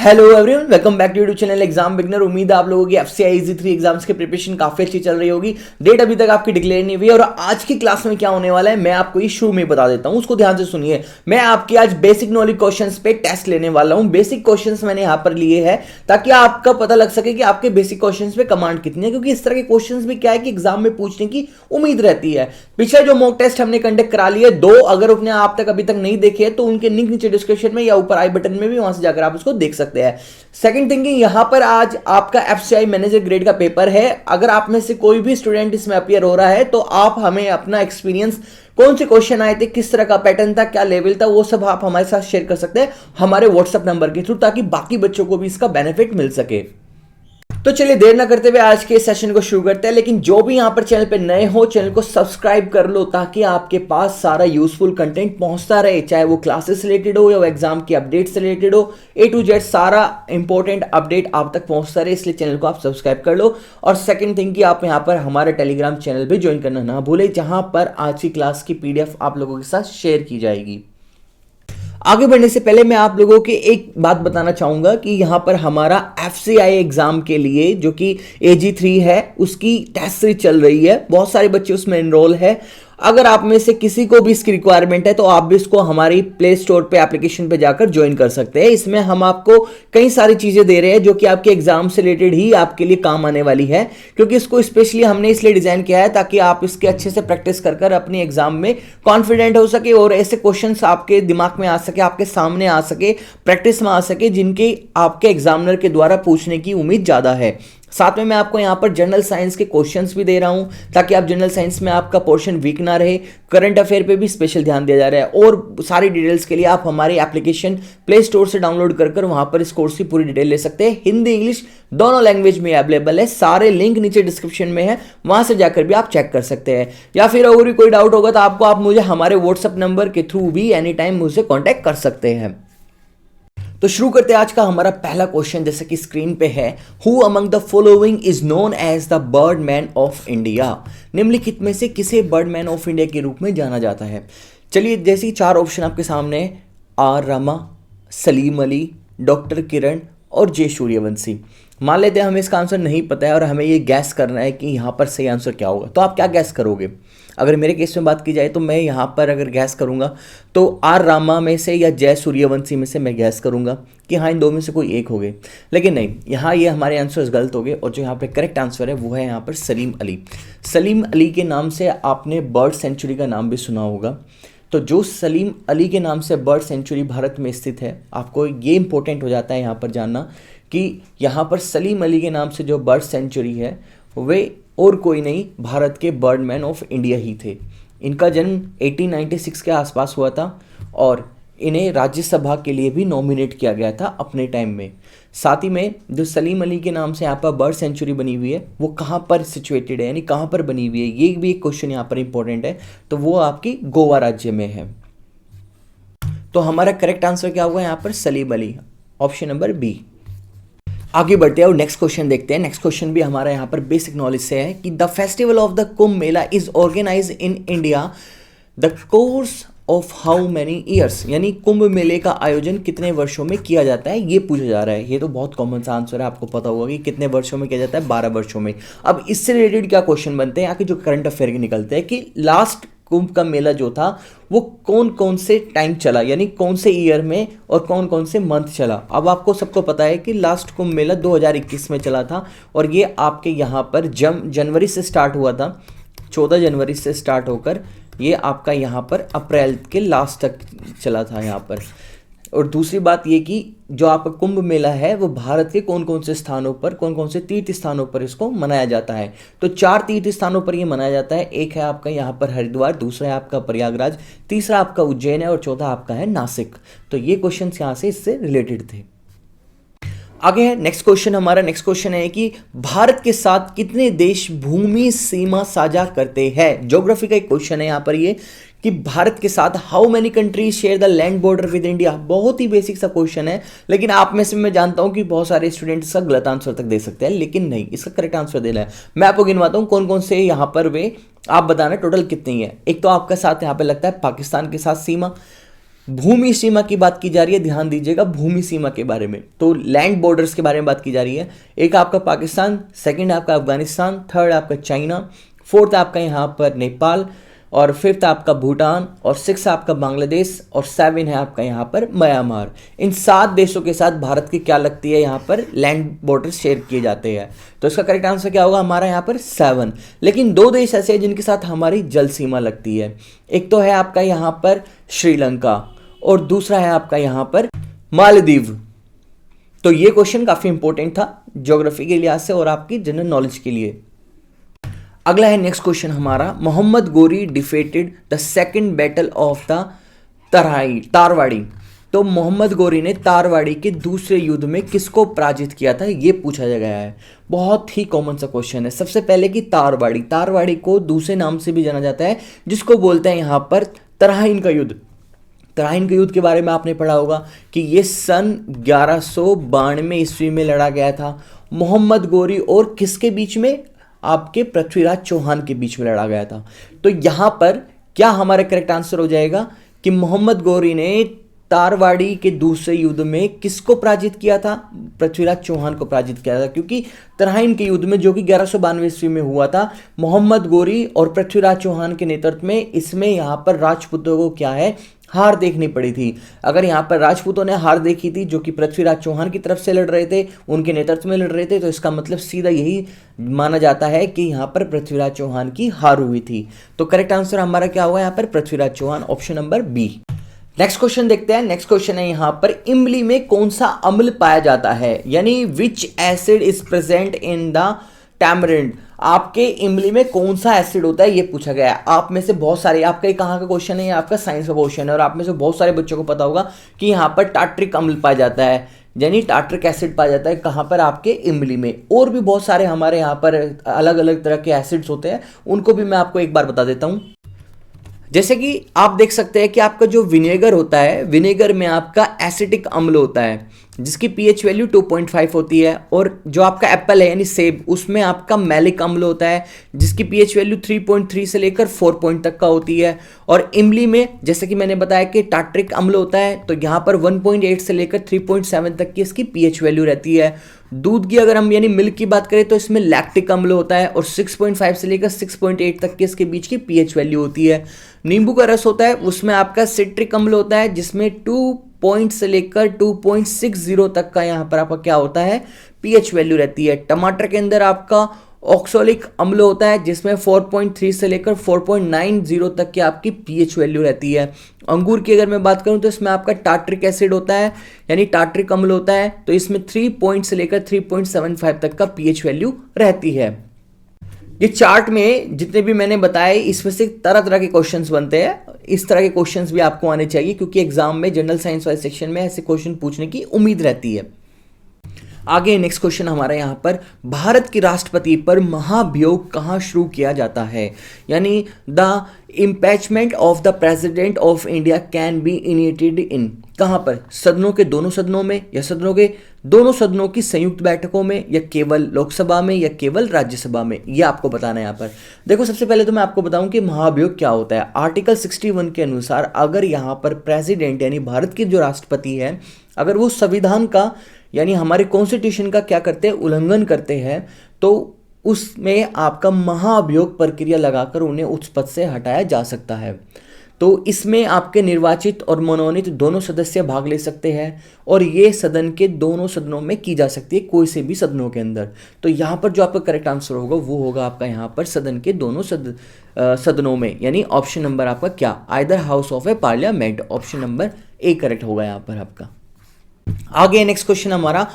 Hello everyone, welcome back to YouTube channel exam beginner. उम्मीद है आप लोगों की एफसीआई इजी 3 एग्जाम्स की प्रिपरेशन काफी अच्छी चल रही होगी। डेट अभी तक आपकी डिक्लेयर नहीं हुई है और आज की क्लास में क्या होने वाला है मैं आपको ये शुरू में बता देता हूं, उसको ध्यान से सुनिए। मैं आपकी आज बेसिक नॉलेज क्वेश्चंस पे टेस्ट लेने वाला हूं। बेसिक क्वेश्चंस मैंने यहां पर लिए हैं ताकि आपका पता लग सके कि आपके बेसिक क्वेश्चंस पे कमांड कितनी है, क्योंकि इस तरह के क्वेश्चंस भी क्या है कि एग्जाम में पूछने की उम्मीद रहती है। पिछले जो मॉक टेस्ट हमने कंडक्ट करा लिए दो, अगर उसने आप तक अभी तक नहीं देखे तो उनके लिंक नीचे डिस्क्रिप्शन में या ऊपर आई बटन में भी वहां से जाकर आप उसको देख सकते हैं। सेकंड थिंकिंग, यहां पर आज आपका एफसीआई मैनेजर ग्रेड का पेपर है। अगर आप में से कोई भी स्टूडेंट इसमें अपीयर हो रहा है तो आप हमें अपना एक्सपीरियंस, कौन से क्वेश्चन आए थे, किस तरह का पैटर्न था, क्या लेवल था, वो सब आप हमारे साथ शेयर कर सकते हैं हमारे व्हाट्सएप नंबर के थ्रू, ताकि बाकी बच्चों को भी इसका बेनिफिट मिल सके। तो चलिए देर ना करते हुए आज के सेशन को शुरू करते हैं। लेकिन जो भी यहां पर चैनल पे नए हो, चैनल को सब्सक्राइब कर लो ताकि आपके पास सारा यूजफुल कंटेंट पहुंचता रहे, चाहे वो क्लासेस से रिलेटेड हो या वो एग्जाम की अपडेट से रिलेटेड हो। ए टू जेड सारा इंपॉर्टेंट अपडेट आप तक पहुंचता रहे, इसलिए चैनल को आप सब्सक्राइब कर लो। और सेकंड थिंग कि आप यहां पर हमारा टेलीग्राम चैनल भी ज्वाइन करना ना भूले, जहां पर आज की क्लास की पीडीएफ आप लोगों के साथ शेयर की जाएगी। आगे बढ़ने से पहले मैं आप लोगों को एक बात बताना चाहूंगा कि यहां पर हमारा एफसीआई एग्जाम के लिए जो कि AG3 है उसकी टेस्ट सीरीज चल रही है। बहुत सारे बच्चे उसमें एनरोल है। अगर आप में से किसी को भी इसकी रिक्वायरमेंट है तो आप भी इसको हमारी प्ले स्टोर पे एप्लीकेशन पे जाकर ज्वाइन कर सकते हैं। इसमें हम आपको कई सारी चीजें दे रहे हैं जो कि आपके एग्जाम से रिलेटेड ही आपके लिए काम आने वाली है, क्योंकि इसको स्पेशली हमने इसलिए डिजाइन किया है ताकि आप इसके अच्छे से प्रैक्टिस कर अपने एग्जाम में कॉन्फिडेंट हो सके और ऐसे क्वेश्चंस आपके दिमाग में आ सके, आपके सामने आ सके, प्रैक्टिस में आ सके, जिनके आपके एग्जामिनर के द्वारा पूछने की उम्मीद ज्यादा है। साथ में मैं आपको यहाँ पर जनरल साइंस के क्वेश्चंस भी दे रहा हूँ ताकि आप जनरल साइंस में आपका पोर्शन वीक ना रहे। करंट अफेयर पे भी स्पेशल ध्यान दिया जा रहा है और सारी डिटेल्स के लिए आप हमारी एप्लीकेशन प्ले स्टोर से डाउनलोड कर वहां पर इस कोर्स की पूरी डिटेल ले सकते हैं। हिंदी इंग्लिश दोनों लैंग्वेज में अवेलेबल है। सारे लिंक नीचे डिस्क्रिप्शन में है, वहां से जाकर भी आप चेक कर सकते हैं। या फिर अगर कोई डाउट होगा तो आप मुझे हमारे व्हाट्सएप नंबर के थ्रू भी एनी टाइम मुझसे कॉन्टैक्ट कर सकते हैं। तो शुरू करते हैं आज का हमारा पहला क्वेश्चन, जैसे कि स्क्रीन पे है। Who among the following is known as the birdman of India? निम्नलिखित में से किसे बर्डमैन ऑफ इंडिया के रूप में जाना जाता है? चलिए, जैसे चार ऑप्शन आपके सामने, आर रमा, सलीम अली, डॉक्टर किरण और जे सूर्यवंशी। मान लेते हैं हमें इसका आंसर नहीं पता है और हमें ये गैस करना है कि यहाँ पर सही आंसर क्या होगा। तो आप क्या गैस करोगे? अगर मेरे केस में बात की जाए तो मैं यहाँ पर अगर गैस करूँगा तो आर रामा में से या जय सूर्यवंशी में से मैं गैस करूँगा कि हाँ इन दो में से कोई एक हो गए। लेकिन नहीं, यहाँ ये हमारे आंसर्स गलत हो गए और जो यहाँ पे करेक्ट आंसर है वो है यहाँ पर सलीम अली। सलीम अली के नाम से आपने बर्ड सेंचुरी का नाम भी सुना होगा। तो जो सलीम अली के नाम से बर्ड सेंचुरी भारत में स्थित है, आपको ये इंपॉर्टेंट हो जाता है यहाँ पर जानना कि यहाँ पर सलीम अली के नाम से जो बर्ड सेंचुरी है वे और कोई नहीं, भारत के बर्डमैन ऑफ इंडिया ही थे। इनका जन्म 1896 के आसपास हुआ था और इन्हें राज्यसभा के लिए भी नॉमिनेट किया गया था अपने टाइम में। साथ ही में जो सलीम अली के नाम से यहाँ पर बर्ड सेंचुरी बनी हुई है वो कहाँ पर सिचुएटेड है, यानी कहाँ पर बनी हुई है, ये भी एक क्वेश्चन यहाँ पर इंपॉर्टेंट है। तो वो आपकी गोवा राज्य में है। तो हमारा करेक्ट आंसर क्या हुआ यहाँ पर? Salim Ali, option number B. आगे बढ़ते हैं और नेक्स्ट क्वेश्चन देखते हैं। नेक्स्ट क्वेश्चन भी हमारा यहाँ पर बेसिक नॉलेज से है कि the festival of the Kumbh Mela is organise in India the course of how many years? यानी कुंभ मेले का आयोजन कितने वर्षों में किया जाता है, ये पूछा जा रहा है। ये तो बहुत कॉमन सा आंसर है, आपको पता होगा कि कितने वर्षों में किया जाता है, 12 वर्षों में। अब इससे रिलेटेड क्या क्वेश्चन बनते हैं, यहाँ के जो करंट अफेयर के निकलते हैं कि लास्ट कुंभ का मेला जो था वो कौन कौन से टाइम चला, यानी कौन से ईयर में और कौन कौन से मंथ चला। अब आपको सबको पता है कि लास्ट कुंभ मेला 2021 में चला था और ये आपके यहाँ पर जनवरी से स्टार्ट हुआ था, 14 जनवरी से स्टार्ट होकर ये आपका यहाँ पर अप्रैल के लास्ट तक चला था यहाँ पर। और दूसरी बात ये कि जो आपका कुंभ मेला है वो भारत के कौन कौन से स्थानों पर, कौन कौन से तीर्थ स्थानों पर इसको मनाया जाता है। तो 4 तीर्थ स्थानों पर ये मनाया जाता है। एक है आपका यहाँ पर हरिद्वार, दूसरा है आपका प्रयागराज, तीसरा आपका उज्जैन है और चौथा आपका है नासिक। तो ये क्वेश्चन यहाँ से इससे रिलेटेड थे। आगे है नेक्स्ट क्वेश्चन। हमारा नेक्स्ट क्वेश्चन है कि भारत के साथ कितने देश भूमि सीमा साझा करते हैं? ज्योग्राफी का एक क्वेश्चन है यहाँ पर ये कि भारत के साथ how many countries share the land border with India. बहुत ही बेसिक सा क्वेश्चन है, लेकिन आप में से मैं जानता हूं कि बहुत सारे स्टूडेंट इसका गलत आंसर तक दे सकते हैं, लेकिन नहीं, इसका करेक्ट आंसर देना है। मैं आपको गिनवाता हूं कौन कौन से यहाँ पर वे, आप बताना टोटल कितनी है। एक तो आपका साथ यहाँ पे लगता है पाकिस्तान के साथ सीमा, भूमि सीमा की बात की जा रही है, ध्यान दीजिएगा भूमि सीमा के बारे में। तो लैंड बॉर्डर्स के बारे में बात की जा रही है। एक आपका पाकिस्तान, सेकंड आपका अफगानिस्तान, थर्ड आपका चाइना, फोर्थ आपका यहाँ पर नेपाल, और फिफ्थ आपका भूटान, और सिक्स आपका बांग्लादेश, और सेवन है आपका यहाँ पर म्यांमार। इन 7 देशों के साथ भारत की क्या लगती है, यहाँ पर लैंड बॉर्डर शेयर किए जाते हैं। तो इसका करेक्ट आंसर क्या होगा हमारा यहाँ पर 7। लेकिन 2 देश ऐसे हैं जिनके साथ हमारी जल सीमा लगती है। एक तो है आपका यहाँ पर श्रीलंका, और दूसरा है आपका यहाँ पर मालदीव। तो ये क्वेश्चन काफी इंपॉर्टेंट था ज्योग्राफी के लिहाज से और आपकी जनरल नॉलेज के लिए। अगला है नेक्स्ट क्वेश्चन हमारा, Mohammad Ghori defeated the second battle of the तारवाड़ी। तो मोहम्मद गोरी ने तारवाड़ी के दूसरे युद्ध में किसको पराजित किया था, ये पूछा गया है। बहुत ही कॉमन सा क्वेश्चन है। सबसे पहले कि तारवाड़ी को दूसरे नाम से भी जाना जाता है, जिसको बोलते हैं यहाँ पर तराइन का युद्ध। तराइन के युद्ध के बारे में आपने पढ़ा होगा कि ये सन 1192 ईस्वी में लड़ा गया था। मोहम्मद गोरी और किसके बीच में, आपके पृथ्वीराज चौहान के बीच में लड़ा गया था। तो यहां पर क्या हमारा करेक्ट आंसर हो जाएगा कि मोहम्मद गोरी ने तारवाड़ी के दूसरे युद्ध में किसको पराजित किया था, पृथ्वीराज चौहान को पराजित किया था। क्योंकि तराइन के युद्ध में जो कि 1192 ईस्वी में हुआ था, मोहम्मद गोरी और पृथ्वीराज चौहान के नेतृत्व में, इसमें यहाँ पर राजपूतों को क्या है, हार देखनी पड़ी थी। अगर यहाँ पर राजपूतों ने हार देखी थी जो कि पृथ्वीराज चौहान की तरफ से लड़ रहे थे, उनके नेतृत्व में लड़ रहे थे, तो इसका मतलब सीधा यही माना जाता है कि यहाँ पर पृथ्वीराज चौहान की हार हुई थी। तो करेक्ट आंसर हमारा क्या हुआ यहाँ पर, Prithviraj Chauhan, option number B. Next question देखते हैं। नेक्स्ट क्वेश्चन है यहाँ पर, इमली में कौन सा अम्ल पाया जाता है, यानी विच acid is present in the tamarind. आपके इमली में कौन सा एसिड होता है ये पूछा गया है। आप में से बहुत सारे, आपका कहाँ का क्वेश्चन है, आपका साइंस का क्वेश्चन है, और आप में से बहुत सारे बच्चों को पता होगा कि यहाँ पर टार्ट्रिक अम्ल पाया जाता है, यानी टार्ट्रिक एसिड पाया जाता है कहाँ पर, आपके इमली में। और भी बहुत सारे हमारे यहाँ पर अलग अलग तरह के एसिड्स होते हैं, उनको भी मैं आपको एक बार बता देता हूँ। जैसे कि आप देख सकते हैं कि आपका जो विनेगर होता है, विनेगर में आपका एसिटिक अम्ल होता है जिसकी पीएच वैल्यू 2.5 होती है, और जो आपका एप्पल है यानी सेब, उसमें आपका मैलिक अम्ल होता है जिसकी पीएच वैल्यू 3.3 से लेकर 4 पॉइंट तक का होती है। और इमली में जैसे कि मैंने बताया कि टार्ट्रिक अम्ल होता है, तो यहाँ पर 1.8 से लेकर 3.7 तक की इसकी पीएच वैल्यू रहती है। दूध की अगर हम यानी मिल्क की बात करें तो इसमें लैक्टिक अम्ल होता है और 6.5 से लेकर 6.8 तक के इसके बीच की पीएच वैल्यू होती है। नींबू का रस होता है, उसमें आपका सिट्रिक अम्ल होता है जिसमें 2 पॉइंट से लेकर 2.60 तक का यहाँ पर आपका क्या होता है, पीएच वैल्यू रहती है। टमाटर के अंदर आपका ऑक्सोलिक अम्ल होता है जिसमें 4.3 से लेकर 4.90 तक की आपकी पीएच वैल्यू रहती है। अंगूर की अगर मैं बात करूं तो इसमें आपका टार्ट्रिक एसिड होता है यानी टार्ट्रिक अम्ल होता है, तो इसमें 3 पॉइंट से लेकर 3.75 तक का पीएच वैल्यू रहती है। ये चार्ट में जितने भी मैंने बताए इसमें से तरह तरह के क्वेश्चंस बनते हैं। इस तरह के क्वेश्चंस भी आपको आने चाहिए क्योंकि एग्जाम में जनरल साइंस वाले सेक्शन में ऐसे क्वेश्चन पूछने की उम्मीद रहती है। आगे नेक्स्ट क्वेश्चन हमारा यहाँ पर, भारत के राष्ट्रपति पर महाभियोग कहाँ शुरू किया जाता है, यानी the impeachment of the president of India can be initiated in, कहाँ पर, सदनों के दोनों सदनों में, या सदनों के दोनों सदनों की संयुक्त बैठकों में, या केवल लोकसभा में, या केवल राज्यसभा में, ये आपको बताना है यहाँ पर। देखो सबसे पहले तो मैं आपको बताऊं कि महाभियोग क्या होता है। आर्टिकल 61 के अनुसार अगर यहाँ पर प्रेसिडेंट यानी भारत के जो राष्ट्रपति है, अगर वो संविधान का यानी हमारे कॉन्स्टिट्यूशन का क्या करते हैं, उल्लंघन करते हैं, तो उसमें आपका महाभियोग प्रक्रिया लगाकर उन्हें उस पद से हटाया जा सकता है। तो इसमें आपके निर्वाचित और मनोनीत दोनों सदस्य भाग ले सकते हैं और ये सदन के दोनों सदनों में की जा सकती है, कोई से भी सदनों के अंदर। तो यहाँ पर जो आपका करेक्ट आंसर होगा वो होगा आपका यहाँ पर सदन के दोनों सदनों में, यानी ऑप्शन नंबर आपका क्या, either house of A parliament, option number A correct होगा यहाँ पर आपका। आगे नेक्स्ट क्वेश्चन हमारा,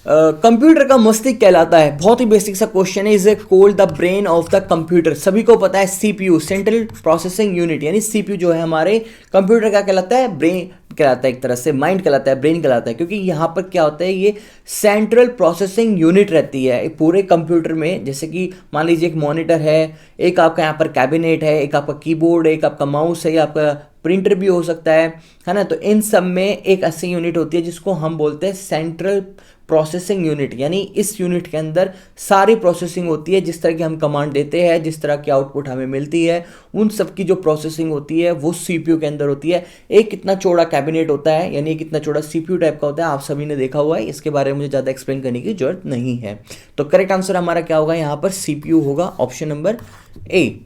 कंप्यूटर का मस्तिष्क कहलाता है, बहुत ही बेसिक सा क्वेश्चन है, is a called the brain of the computer. सभी को पता है सीपीयू, सेंट्रल प्रोसेसिंग यूनिट, यानी सीपीयू जो है हमारे कंप्यूटर का कहलाता है, ब्रेन कहलाता है, एक तरह से माइंड कहलाता है, ब्रेन कहलाता है, क्योंकि यहाँ पर क्या होता है, ये सेंट्रल प्रोसेसिंग यूनिट रहती है पूरे कंप्यूटर में। जैसे कि मान लीजिए एक मॉनिटर है, एक आपका यहाँ पर कैबिनेट है, एक आपका कीबोर्ड है, एक आपका माउस है, आपका प्रिंटर भी हो सकता है ना। तो इन सब में एक ऐसी यूनिट होती है जिसको हम बोलते हैं सेंट्रल प्रोसेसिंग यूनिट, यानी इस यूनिट के अंदर सारी प्रोसेसिंग होती है। जिस तरह की हम कमांड देते हैं, जिस तरह की आउटपुट हमें मिलती है, उन सब की जो प्रोसेसिंग होती है वो सीपीयू के अंदर होती है। एक कितना चौड़ा कैबिनेट होता है, यानी कितना चौड़ा सीपीयू टाइप का होता है, आप सभी ने देखा हुआ है, इसके बारे में मुझे ज़्यादा एक्सप्लेन करने की जरूरत नहीं है। तो करेक्ट आंसर हमारा क्या होगा यहाँ पर, सीपीयू होगा, ऑप्शन नंबर ए।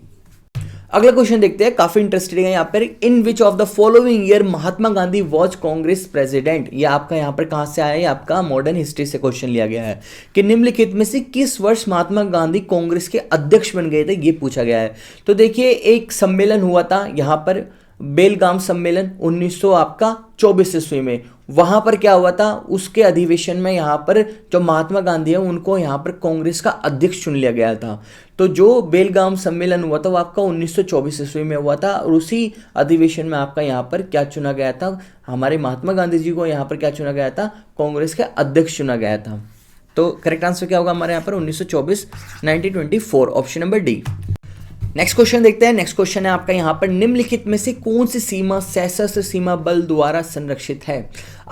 अगला क्वेश्चन देखते हैं, काफी इंटरेस्टिंग है यहाँ पर। In which of the following year Mahatma Gandhi was Congress president. ये आपका यहाँ पर कहां से आया है, आपका मॉडर्न हिस्ट्री से क्वेश्चन लिया गया है कि निम्नलिखित में से किस वर्ष महात्मा गांधी कांग्रेस के अध्यक्ष बन गए थे, ये पूछा गया है। तो देखिए एक सम्मेलन हुआ था यहाँ पर, बेलगाम सम्मेलन 1924 ईस्वी में। वहां पर क्या हुआ था, उसके अधिवेशन में यहाँ पर जो महात्मा गांधी है उनको यहाँ पर कांग्रेस का अध्यक्ष चुन लिया गया था। तो जो बेलगाम सम्मेलन हुआ था वो आपका 1924 ईस्वी में हुआ था, और उसी अधिवेशन में आपका यहाँ पर क्या चुना गया था, हमारे महात्मा गांधी जी को यहाँ पर क्या चुना गया था, कांग्रेस के अध्यक्ष चुना गया था। तो करेक्ट आंसर क्या होगा हमारे यहाँ पर 1924, 1924, option number D. Next question देखते हैं। नेक्स्ट क्वेश्चन है आपका यहाँ पर, निम्नलिखित में से कौन सी सीमा सशस्त्र सीमा बल द्वारा संरक्षित है।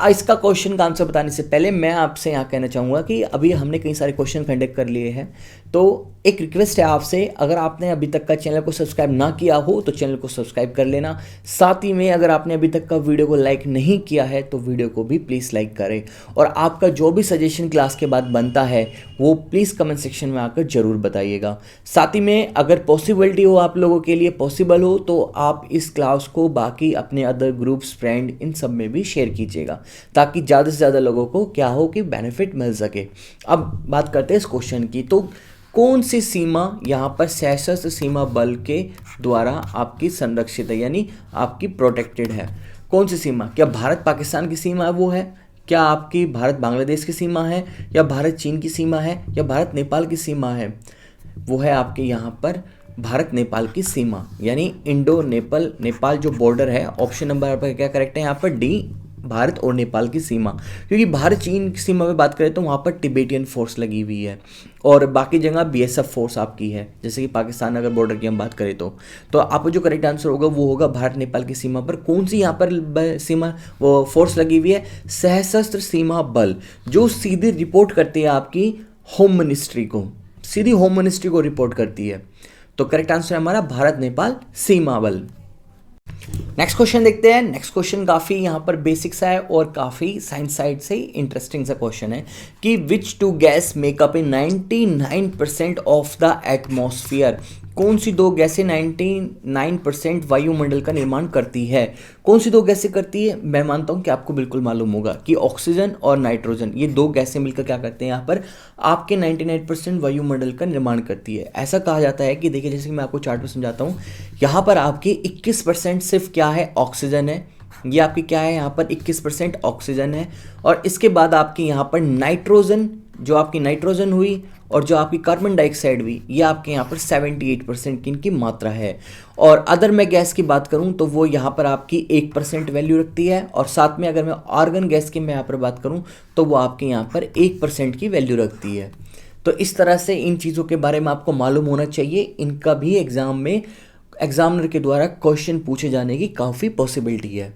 इसका क्वेश्चन का आंसर बताने से पहले मैं आपसे यहाँ कहना चाहूँगा कि अभी हमने कई सारे क्वेश्चन कंडक्ट कर लिए हैं, तो एक रिक्वेस्ट है आपसे, अगर आपने अभी तक का चैनल को सब्सक्राइब ना किया हो तो चैनल को सब्सक्राइब कर लेना। साथ ही में अगर आपने अभी तक का वीडियो को लाइक नहीं किया है तो वीडियो को भी प्लीज़ लाइक करें, और आपका जो भी सजेशन क्लास के बाद बनता है वो प्लीज़ कमेंट सेक्शन में आकर जरूर बताइएगा। साथ ही में अगर पॉसिबिलिटी हो, आप लोगों के लिए पॉसिबल हो, तो आप इस क्लास को बाकी अपने अदर ग्रुप्स, फ्रेंड, इन सब में भी शेयर कीजिएगा, ताकि ज़्यादा से ज़्यादा लोगों को क्या हो कि बेनिफिट मिल सके। अब बात करते हैं इस क्वेश्चन की, तो कौन सी सीमा यहाँ पर सशस्त्र सीमा बल के द्वारा आपकी संरक्षित है, यानी आपकी प्रोटेक्टेड है। कौन सी सीमा, क्या भारत पाकिस्तान की सीमा है वो है, क्या आपकी भारत बांग्लादेश की सीमा है, या भारत चीन की सीमा है, या भारत नेपाल की सीमा है, वो है आपके यहाँ पर भारत नेपाल की सीमा, यानी इंडो नेपाल जो बॉर्डर है। ऑप्शन नंबर पर क्या करेक्ट है यहाँ पर, डी, भारत और नेपाल की सीमा। क्योंकि भारत चीन की सीमा में बात करें तो वहाँ पर तिब्बतियन फोर्स लगी हुई है, और बाकी जगह बीएसएफ फोर्स आपकी है, जैसे कि पाकिस्तान अगर बॉर्डर की हम बात करें तो आप जो करेक्ट आंसर होगा वो होगा भारत नेपाल की सीमा पर कौन सी यहाँ पर सीमा वो फोर्स लगी हुई है, सशस्त्र सीमा बल, जो सीधी रिपोर्ट करती है आपकी होम मिनिस्ट्री को, सीधी होम मिनिस्ट्री को रिपोर्ट करती है। तो करेक्ट आंसर है हमारा भारत नेपाल सीमा बल। नेक्स्ट क्वेश्चन देखते हैं। नेक्स्ट क्वेश्चन काफ़ी यहाँ पर बेसिक्स है और काफ़ी साइंस साइड से इंटरेस्टिंग सा क्वेश्चन है कि which two gas make up in 99% of the atmosphere. कौन सी दो गैसें 99% वायुमंडल का निर्माण करती है। कौन सी दो गैसें करती है, मैं मानता हूँ कि आपको बिल्कुल मालूम होगा कि ऑक्सीजन और नाइट्रोजन, ये दो गैसें मिलकर क्या करते हैं यहाँ पर आपके 99% वायुमंडल का निर्माण करती है। ऐसा कहा जाता है कि देखिए, जैसे कि मैं आपको चार्ट में समझाता हूँ, यहाँ पर आपके 21% सिर्फ क्या है, ऑक्सीजन है। ये आपकी क्या है, यहाँ पर 21% ऑक्सीजन है, और इसके बाद आपकी यहाँ पर नाइट्रोजन, जो आपकी नाइट्रोजन हुई और जो आपकी कार्बन डाइऑक्साइड हुई, ये आपके यहाँ पर 78% की इनकी मात्रा है। और अदर मैं गैस की बात करूँ तो वो यहाँ पर आपकी 1% वैल्यू रखती है, और साथ में अगर मैं आर्गन गैस की मैं यहाँ पर बात करूँ तो वो आपके यहाँ पर 1% की वैल्यू रखती है। तो इस तरह से इन चीज़ों के बारे में आपको मालूम होना चाहिए, इनका भी एग्जाम में एग्जामिनर के द्वारा क्वेश्चन पूछे जाने की काफ़ी पॉसिबिलिटी है।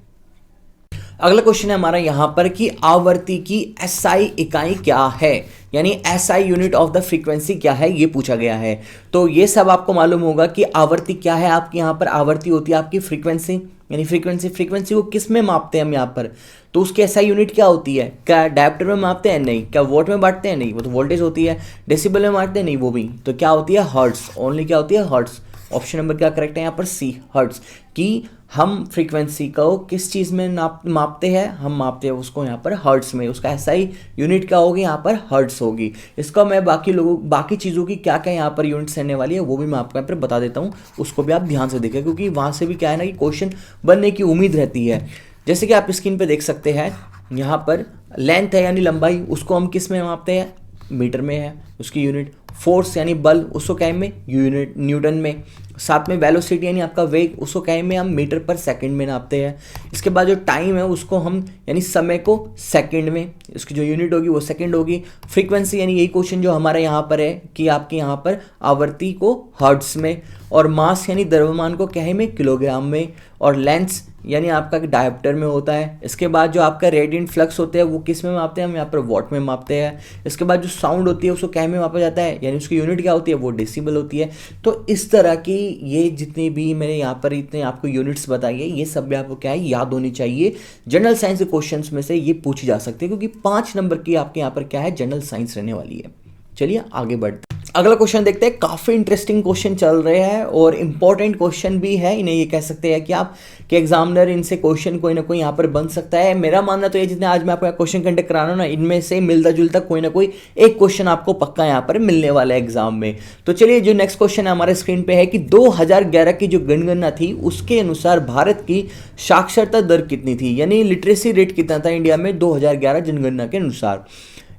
अगला क्वेश्चन है हमारा यहाँ पर कि आवर्ती की एसआई इकाई क्या है, यानी SI unit of the frequency क्या है, ये पूछा गया है। तो ये सब आपको मालूम होगा कि आवर्ती क्या है। आपकी यहाँ पर आवर्ती होती है आपकी फ्रीक्वेंसी, यानी फ्रीक्वेंसी को किस में मापते हैं हम यहाँ पर, तो उसकी एसआई यूनिट क्या होती है, क्या डायोप्टर में मापते हैं, नहीं। क्या वोट में बांटते हैं, नहीं, वो तो वोल्टेज होती है। डेसिबल में बांटते हैं, नहीं, वो भी। तो क्या होती है, हर्ट्स, ओनली क्या होती है, हर्ट्स। ऑप्शन नंबर क्या करेक्ट है यहाँ पर, सी, हर्ट्स। कि हम फ्रीक्वेंसी को किस चीज़ में मापते हैं, हम मापते हैं उसको यहाँ पर हर्ट्स में। उसका एसआई यूनिट क्या होगी, यहाँ पर हर्ट्स होगी। इसका मैं बाकी चीज़ों की क्या क्या यहाँ पर यूनिट्स रहने वाली है वो भी मैं आपको यहाँ पर बता देता हूँ, उसको भी आप ध्यान से देखें, क्योंकि वहाँ से भी क्या है ना कि क्वेश्चन बनने की उम्मीद रहती है। जैसे कि आप स्क्रीन पर देख सकते हैं, यहाँ पर लेंथ है यानी लंबाई, उसको हम किस में मापते हैं, मीटर में है उसकी यूनिट। फोर्स यानी बल, उसको क्या में, यूनिट न्यूटन में। साथ में वेलोसिटी यानी आपका वेग, उसको कहेंगे हम मीटर पर सेकंड में नापते हैं। इसके बाद जो टाइम है उसको हम यानी समय को सेकंड में, उसकी जो यूनिट होगी वो सेकंड होगी। फ्रीक्वेंसी यानी यही क्वेश्चन जो हमारे यहाँ पर है कि आपके यहाँ पर आवर्ती को हर्ट्ज में, और मास यानी द्रव्यमान को कहेंगे किलोग्राम में, और लेंस यानी आपका डायोप्टर में होता है। इसके बाद जो आपका रेडिएंट फ्लक्स होते हैं वो किस में मापते हैं, हम यहाँ पर वॉट में मापते हैं। इसके बाद जो साउंड होती है उसको क्या में मापा जाता है, यानी उसकी यूनिट क्या होती है, वो डेसिबल होती है। तो इस तरह की ये जितनी भी मैंने यहाँ पर इतने आपको यूनिट्स बताई है, ये सब भी आपको क्या है याद होनी चाहिए। जनरल साइंस के क्वेश्चन में से ये पूछी जा सकती है, क्योंकि 5 नंबर की आपके यहाँ पर क्या है, जनरल साइंस रहने वाली है। चलिए आगे बढ़ते हैं। अगला क्वेश्चन देखते हैं। काफ़ी इंटरेस्टिंग क्वेश्चन चल रहे हैं और इंपॉर्टेंट क्वेश्चन भी है, इन्हें ये कह सकते हैं कि आप के एग्जामिनर इनसे क्वेश्चन कोई ना कोई यहाँ पर बन सकता है। मेरा मानना तो ये जितने आज मैं आपको क्वेश्चन कंडक्ट करा रहा हूँ ना, इनमें से मिलता जुलता कोई ना कोई एक क्वेश्चन आपको पक्का यहाँ पर मिलने वाला है एग्जाम में। तो चलिए जो नेक्स्ट क्वेश्चन है हमारे स्क्रीन पे है कि 2011 की जो जनगणना थी उसके अनुसार भारत की साक्षरता दर कितनी थी, यानी लिटरेसी रेट कितना था इंडिया में 2011 जनगणना के अनुसार।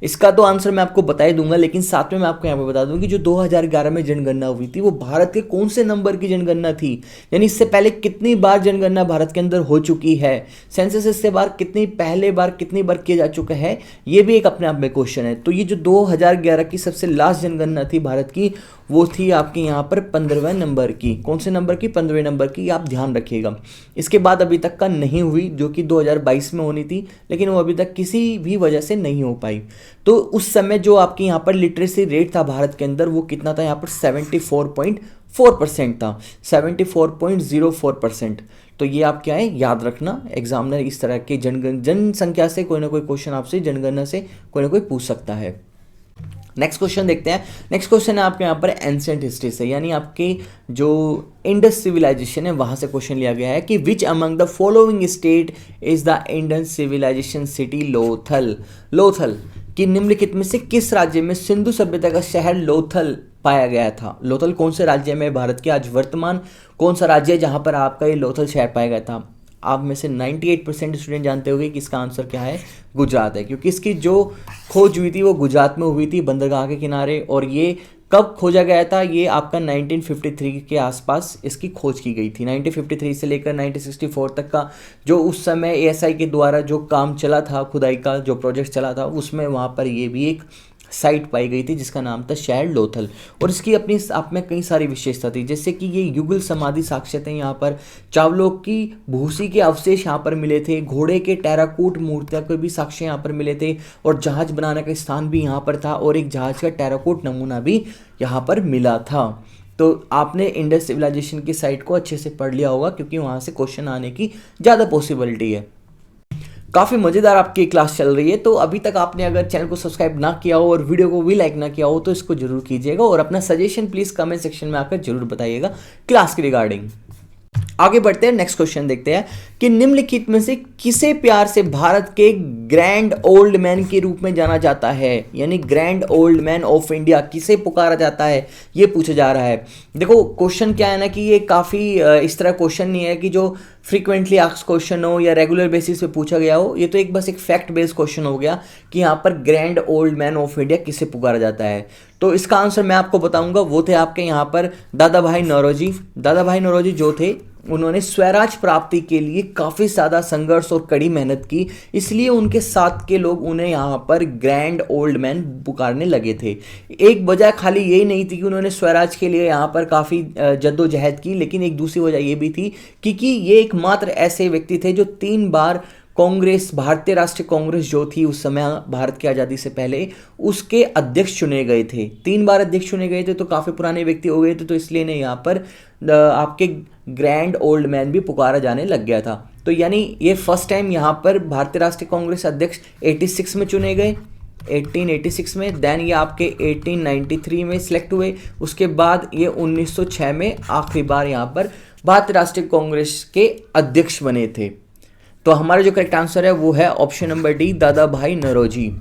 इसका तो आंसर मैं आपको बता ही दूंगा, लेकिन साथ में मैं आपको यहाँ पे बता दूं कि जो 2011 में जनगणना हुई थी वो भारत के कौन से नंबर की जनगणना थी, यानी इससे पहले कितनी बार जनगणना भारत के अंदर हो चुकी है, सेंसस इससे बार कितनी बार किया जा चुका है, ये भी एक अपने आप में क्वेश्चन है। तो ये जो 2011 की सबसे लास्ट जनगणना थी भारत की, वो थी आपके यहाँ पर 15वें नंबर की। कौन से नंबर की, 15वें नंबर की, आप ध्यान रखिएगा। इसके बाद अभी तक का नहीं हुई, जो कि 2022 में होनी थी, लेकिन वो अभी तक किसी भी वजह से नहीं हो पाई। तो उस समय जो आपके यहाँ पर लिटरेसी रेट था भारत के अंदर वो कितना था, यहाँ पर 74.4% था, 74.04%। तो ये आप क्या है याद रखना, एग्जामिनर इस तरह के जनसंख्या से कोई ना कोई क्वेश्चन आपसे, जनगणना से कोई ना कोई पूछ सकता है। नेक्स्ट क्वेश्चन देखते हैं। नेक्स्ट क्वेश्चन है आपके यहाँ पर एंशिएंट हिस्ट्री से, यानी आपके जो इंडस सिविलाइजेशन है वहाँ से क्वेश्चन लिया गया है कि which among the following state is the Indus civilisation city Lothal. Lothal कि निम्नलिखित में से किस राज्य में सिंधु सभ्यता का शहर लोथल पाया गया था। लोथल कौन से राज्य में भारत के आज वर्तमान कौन सा राज्य है जहाँ पर आपका ये लोथल शहर पाया गया था। आप में से 98% स्टूडेंट जानते होंगे कि इसका आंसर क्या है, गुजरात है, क्योंकि इसकी जो खोज हुई थी वो गुजरात में हुई थी बंदरगाह के किनारे। और ये कब खोजा गया था, ये आपका 1953 के आसपास इसकी खोज की गई थी। 1953 से लेकर 1964 तक का जो उस समय एएसआई के द्वारा जो काम चला था, खुदाई का जो प्रोजेक्ट चला था, उसमें वहाँ पर ये भी एक साइट पाई गई थी जिसका नाम था शहर लोथल। और इसकी अपनी आप में कई सारी विशेषता थी, जैसे कि ये युगल समाधि साक्ष्य थे यहाँ पर, चावलों की भूसी के अवशेष यहाँ पर मिले थे, घोड़े के टेराकोट मूर्तियाँ के भी साक्ष्य यहाँ पर मिले थे, और जहाज बनाने का स्थान भी यहाँ पर था, और एक जहाज का टेराकोट नमूना भी यहाँ पर मिला था। तो आपने इंडस सिविलाइजेशन की साइट को अच्छे से पढ़ लिया होगा, क्योंकि वहाँ से क्वेश्चन आने की ज़्यादा पॉसिबिलिटी है। काफ़ी मज़ेदार आपकी क्लास चल रही है, तो अभी तक आपने अगर चैनल को सब्सक्राइब ना किया हो और वीडियो को भी लाइक ना किया हो तो इसको जरूर कीजिएगा, और अपना सजेशन प्लीज़ कमेंट सेक्शन में आकर जरूर बताइएगा क्लास के रिगार्डिंग। आगे बढ़ते हैं, नेक्स्ट क्वेश्चन देखते हैं कि निम्नलिखित में से किसे प्यार से भारत के ग्रैंड ओल्ड मैन के रूप में जाना जाता है, यानी grand old man of India किसे पुकारा जाता है, ये पूछा जा रहा है। देखो क्वेश्चन क्या है ना कि ये काफ़ी इस तरह क्वेश्चन नहीं है कि जो फ्रीक्वेंटली आस्क्ड क्वेश्चन हो या रेगुलर बेसिस पे पूछा गया हो। ये तो एक बस एक फैक्ट बेस्ड क्वेश्चन हो गया कि यहाँ पर grand old man of India किसे पुकारा जाता है। तो इसका आंसर मैं आपको बताऊंगा, वो थे आपके यहाँ पर दादा भाई नौरोजी। दादा भाई नौरोजी जो थे उन्होंने स्वराज प्राप्ति के लिए काफ़ी ज़्यादा संघर्ष और कड़ी मेहनत की, इसलिए उनके साथ के लोग उन्हें यहाँ पर ग्रैंड ओल्ड मैन पुकारने लगे थे। एक वजह खाली यही नहीं थी कि उन्होंने स्वराज के लिए यहाँ पर काफ़ी जद्दोजहद की, लेकिन एक दूसरी वजह ये भी थी क्योंकि ये एकमात्र ऐसे व्यक्ति थे जो 3 बार कांग्रेस, भारतीय राष्ट्रीय कांग्रेस जो थी उस समय भारत की आज़ादी से पहले, उसके अध्यक्ष चुने गए थे। 3 बार अध्यक्ष चुने गए थे, तो काफ़ी पुराने व्यक्ति हो गए थे, तो इसलिए इन्हें यहाँ पर आपके ग्रैंड ओल्ड मैन भी पुकारा जाने लग गया था। तो यानी ये फर्स्ट टाइम यहाँ पर भारतीय राष्ट्रीय कांग्रेस अध्यक्ष 86 में चुने गए, 1886 में, देन ये आपके 1893 में सिलेक्ट हुए, उसके बाद ये 1906 में आखिरी बार यहाँ पर भारतीय राष्ट्रीय कांग्रेस के अध्यक्ष बने थे। तो हमारा जो करेक्ट आंसर है वो है ऑप्शन नंबर डी, दादा भाई नौरोजी।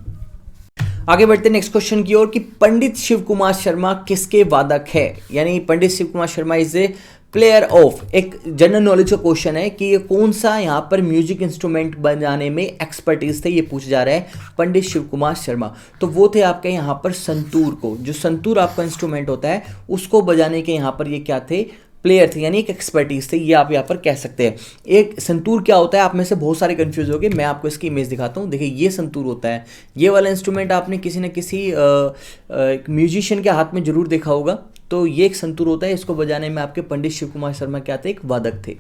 आगे बढ़ते हैं नेक्स्ट क्वेश्चन की ओर कि पंडित शिव कुमार शर्मा किसके वादक है, यानी Pandit Shiv Kumar Sharma is a player of, एक जनरल नॉलेज का क्वेश्चन है कि ये कौन सा यहाँ पर म्यूजिक इंस्ट्रूमेंट बजाने में एक्सपर्टीज थे, ये पूछा जा रहा है पंडित शिव कुमार शर्मा। तो वो थे आपके यहाँ पर संतूर को, जो संतूर आपका इंस्ट्रूमेंट होता है उसको बजाने के यहाँ पर ये क्या थे, प्लेयर थे, यानी एक एक्सपर्टीज थे, ये आप यहाँ पर कह सकते हैं। एक संतूर क्या होता है, आप में से बहुत सारे कंफ्यूज हो गए, मैं आपको इसकी इमेज दिखाता हूँ। देखिए ये संतूर होता है, ये वाला इंस्ट्रूमेंट आपने किसी न किसी म्यूजिशियन के हाथ में जरूर देखा होगा। तो ये एक संतूर होता है, इसको बजाने में आपके पंडित शिव कुमार शर्मा क्या थे, एक वादक थे।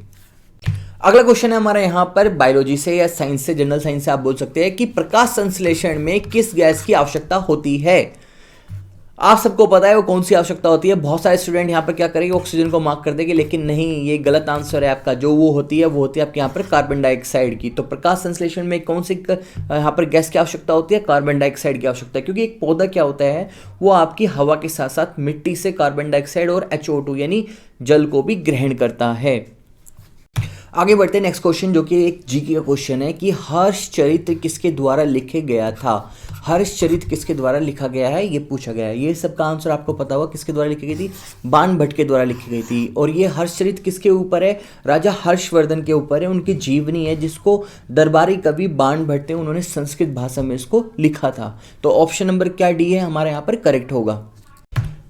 अगला क्वेश्चन है हमारा यहाँ पर बायोलॉजी से या साइंस से, जनरल साइंस से आप बोल सकते हैं कि प्रकाश संश्लेषण में किस गैस की आवश्यकता होती है। आप सबको पता है वो कौन सी आवश्यकता होती है। बहुत सारे स्टूडेंट यहाँ पर क्या करेंगे, ऑक्सीजन को मार्क कर देंगे, लेकिन नहीं, ये गलत आंसर है आपका। जो वो होती है आपके यहाँ पर कार्बन डाइऑक्साइड की। तो प्रकाश संश्लेषण में कौन सी यहाँ पर गैस की आवश्यकता होती है, कार्बन डाइऑक्साइड की आवश्यकता है। क्योंकि एक पौधा क्या होता है, वो आपकी हवा के साथ साथ मिट्टी से कार्बन डाइऑक्साइड और HO2 यानी जल को भी ग्रहण करता है। आगे बढ़ते हैं नेक्स्ट क्वेश्चन, जो कि एक जीके का क्वेश्चन है कि हर्षचरित किसके द्वारा लिखे गया था। हर्षचरित किसके द्वारा लिखा गया है, ये पूछा गया है। ये सब का आंसर आपको पता होगा, किसके द्वारा लिखी गई थी, बाण भट्ट के द्वारा लिखी गई थी। और ये हर्षचरित किसके ऊपर है, राजा हर्षवर्धन के ऊपर है, उनकी जीवनी है, जिसको दरबारी कवि बाण भट्ट थे, उन्होंने संस्कृत भाषा में इसको लिखा था। तो ऑप्शन नंबर क्या डी है हमारे यहाँ पर करेक्ट होगा।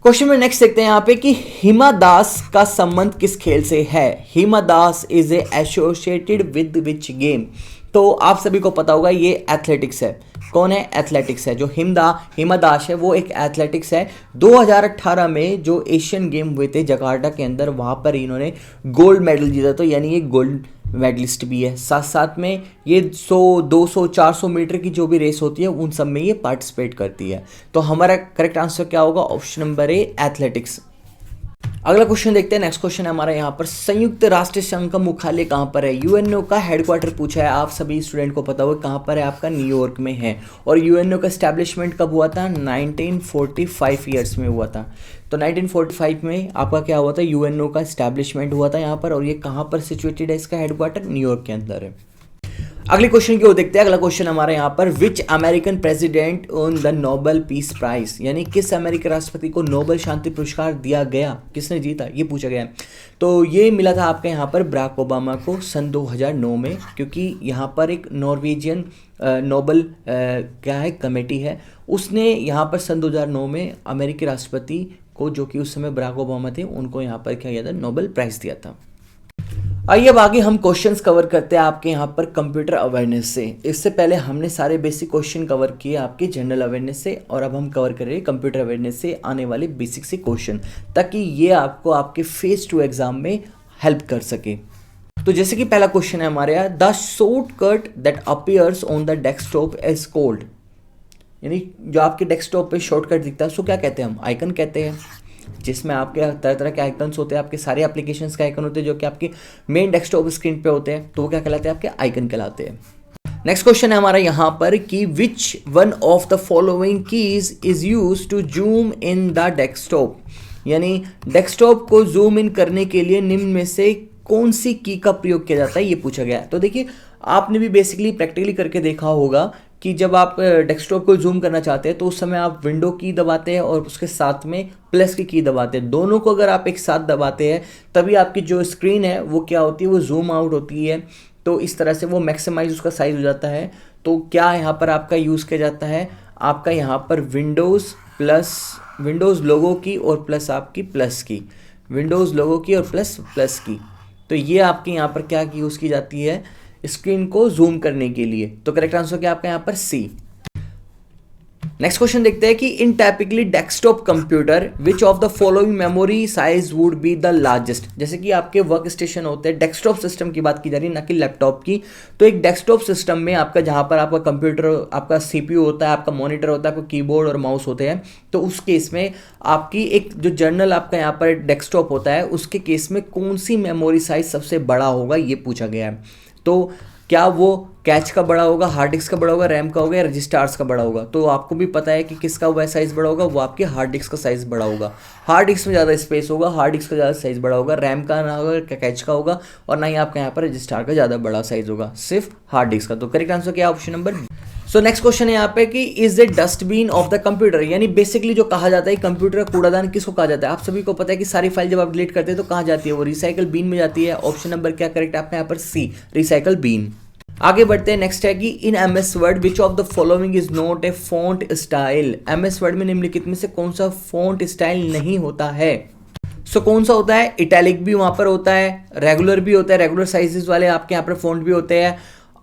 क्वेश्चन में नेक्स्ट देखते हैं यहाँ पे कि हिमा दास का संबंध किस खेल से है। Hima Das is associated with which game. तो आप सभी को पता होगा ये एथलेटिक्स है। कौन है, एथलेटिक्स है। जो हिमा दास है वो एक एथलेटिक्स है। 2018 में जो एशियन गेम हुए थे जकार्ता के अंदर, वहाँ पर इन्होंने गोल्ड मेडल जीता। तो यानी ये गोल्ड मेडलिस्ट भी है। साथ साथ में ये 100, 200, 400 मीटर की जो भी रेस होती है उन सब में ये पार्टिसिपेट करती है। तो हमारा करेक्ट आंसर क्या होगा, ऑप्शन नंबर ए एथलेटिक्स। अगला क्वेश्चन देखते हैं। नेक्स्ट क्वेश्चन है हमारा यहाँ पर संयुक्त राष्ट्र संघ का मुख्यालय कहाँ पर है। यूएनओ का हेडक्वार्टर पूछा है। आप सभी स्टूडेंट को पता होगा कहाँ पर है, आपका न्यूयॉर्क में है। और यूएनओ का एस्टैब्लिशमेंट कब हुआ था, 1945 ईयर्स में हुआ था। तो 1945 में आपका क्या हुआ था, यूएनओ का एस्टैब्लिशमेंट हुआ था यहाँ पर। और ये कहाँ पर सिचुएटेड है, इसका हेडक्वार्टर न्यूयॉर्क के अंदर है। अगले क्वेश्चन की ओर देखते हैं। अगला क्वेश्चन हमारे यहाँ पर which American president on the Nobel peace prize, यानी किस अमेरिकी राष्ट्रपति को नोबेल शांति पुरस्कार दिया गया, किसने जीता, ये पूछा गया है। तो ये मिला था आपके यहाँ पर बराक ओबामा को सन 2009 में, क्योंकि यहाँ पर एक नॉर्वेजियन नोबेल क्या है कमेटी है, उसने यहाँ पर सन 2009 में अमेरिकी राष्ट्रपति को, जो कि उस समय बराक ओबामा थे, उनको यहाँ पर क्या किया था, नोबेल प्राइज दिया था। आइए अब आगे हम क्वेश्चंस कवर करते हैं आपके यहाँ पर कंप्यूटर अवेयरनेस से। इससे पहले हमने सारे बेसिक क्वेश्चन कवर किए आपके जनरल अवेयरनेस से, और अब हम कवर करेंगे कंप्यूटर अवेयरनेस से आने वाले बेसिक से क्वेश्चन, ताकि ये आपको आपके फेज 2 एग्जाम में हेल्प कर सके। तो जैसे कि पहला क्वेश्चन है हमारे यहाँ, the shortcut that appears on the desktop is called, यानी जो आपके डेस्कटॉप पे शॉर्टकट दिखता है उसको क्या कहते हैं, हम आइकन कहते हैं। जिसमें आपके तरह तरह के आइकन्स होते हैं, आपके सारे एप्लीकेशंस के आइकन होते हैं जो कि आपके मेन डेस्कटॉप स्क्रीन पे होते हैं, तो वो क्या कहलाते हैं, आपके आइकन कहलाते हैं। नेक्स्ट क्वेश्चन है हमारा यहाँ पर कि which one of the following keys is use to zoom in the desktop, यानी डेस्कटॉप को जूम इन करने के लिए निम्न में से कौन सी की का प्रयोग किया जाता है, ये पूछा गया है। तो देखिए आपने भी बेसिकली प्रैक्टिकली करके देखा होगा कि जब आप डेस्कटॉप को जूम करना चाहते हैं तो उस समय आप विंडो की दबाते हैं और उसके साथ में प्लस की दबाते हैं। दोनों को अगर आप एक साथ दबाते हैं तभी आपकी जो स्क्रीन है वो क्या होती है, वो जूम आउट होती है। तो इस तरह से वो मैक्सिमाइज उसका साइज हो जाता है। तो क्या यहाँ पर आपका यूज़ किया जाता है, आपका यहाँ पर विंडोज़ लोगो की और प्लस आपकी प्लस की, विंडोज़ लोगो की और प्लस की। तो ये आपके यहाँ पर क्या यूज़ की जाती है, स्क्रीन को जूम करने के लिए। तो करेक्ट आंसर क्या आपका यहाँ पर सी। नेक्स्ट क्वेश्चन देखते हैं कि in typically desktop computer which of the following memory size would be the largest. जैसे कि आपके वर्क स्टेशन होते हैं, डेस्कटॉप सिस्टम की बात की जा रही है ना कि लैपटॉप की। तो एक डेस्कटॉप सिस्टम में आपका जहां पर आपका कंप्यूटर, आपका सीपीयू होता है, आपका मॉनिटर होता है, आपका कीबोर्ड और माउस होते हैं, तो उस केस में आपकी एक जो जर्नल आपका यहाँ पर डेस्कटॉप होता है उसके केस में कौन सी मेमोरी साइज सबसे बड़ा होगा, ये पूछा गया है। तो क्या वो कैच का बड़ा होगा, हार्ड डिस्क का बड़ा होगा, रैम का होगा या रजिस्टर्स का बड़ा होगा। तो आपको भी पता है कि किसका वह साइज़ बड़ा होगा, वो आपके हार्ड डिस्क का साइज़ बड़ा होगा। हार्ड डिस्क में ज़्यादा स्पेस होगा, हार्ड डिस्क का ज़्यादा साइज़ बड़ा होगा, रैम का ना होगा, कैच का होगा, और ना ही आपका यहाँ पर रजिस्टर का ज़्यादा बड़ा साइज़ होगा, सिर्फ हार्ड डिस्क का। तो करेक्ट आंसर क्या है, option number B. So next question है यहाँ पे कि is the dustbin of the computer, यानी बेसिकली जो कहा जाता है कंप्यूटर का कूड़ादान किसको कहा जाता है। आप सभी को पता है कि सारी फाइल जब आप डिलीट करते हैं तो कहाँ जाती है, वो रिसाइकल बीन में जाती है। ऑप्शन नंबर क्या करेक्ट है आपका यहाँ पर सी, रिसाइकल बीन। आगे बढ़ते हैं। नेक्स्ट है कि in MS word which of the following is not a font style. MS word में निम्नलिखित में से कौन सा फॉन्ट स्टाइल नहीं होता है। सो कौन सा होता है, इटैलिक भी वहां पर होता है, रेगुलर भी होता है, रेगुलर साइजेस वाले आपके यहाँ पर फॉन्ट भी होते हैं।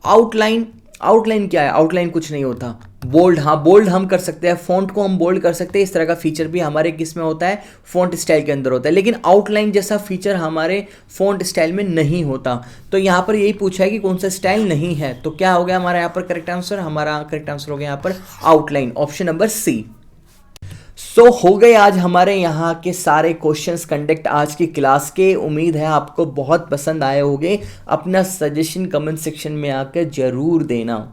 आउटलाइन, आउटलाइन क्या है, आउटलाइन कुछ नहीं होता। बोल्ड, हाँ बोल्ड हम कर सकते हैं, फॉन्ट को हम बोल्ड कर सकते हैं, इस तरह का फीचर भी हमारे किस में होता है, फॉन्ट स्टाइल के अंदर होता है, लेकिन आउटलाइन जैसा फीचर हमारे फॉन्ट स्टाइल में नहीं होता। तो यहाँ पर यही पूछा है कि कौन सा स्टाइल नहीं है, तो क्या हो गया हमारा यहाँ पर करेक्ट आंसर, हमारा करेक्ट आंसर हो गया यहाँ पर आउटलाइन, ऑप्शन नंबर सी। सो हो गए आज हमारे यहाँ के सारे क्वेश्चंस कंडक्ट आज की क्लास के। उम्मीद है आपको बहुत पसंद आए होंगे। अपना सजेशन कमेंट सेक्शन में आकर जरूर देना।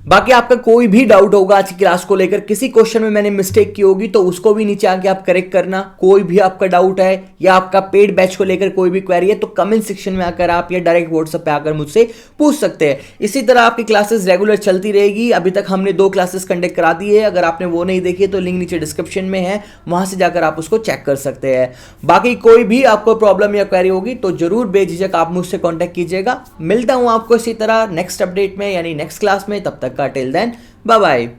बाकी आपका कोई भी डाउट होगा आज की क्लास को लेकर, किसी क्वेश्चन में मैंने मिस्टेक की होगी तो उसको भी नीचे आके आप करेक्ट करना। कोई भी आपका डाउट है या आपका पेड बैच को लेकर कोई भी क्वेरी है तो कमेंट सेक्शन में आकर आप या डायरेक्ट व्हाट्सएप पे आकर मुझसे पूछ सकते हैं। इसी तरह आपकी क्लासेस रेगुलर चलती रहेगी। अभी तक हमने 2 क्लासेस कंडक्ट करा दी है, अगर आपने वो नहीं देखी है तो लिंक नीचे डिस्क्रिप्शन में है, वहां से जाकर आप उसको चेक कर सकते हैं। बाकी कोई भी आपको प्रॉब्लम या क्वेरी होगी तो जरूर बेझिझक आप मुझसे कॉन्टेक्ट कीजिएगा। मिलता हूं आपको इसी तरह नेक्स्ट अपडेट में यानी नेक्स्ट क्लास में, तब तक का टिल देन बाय बाय।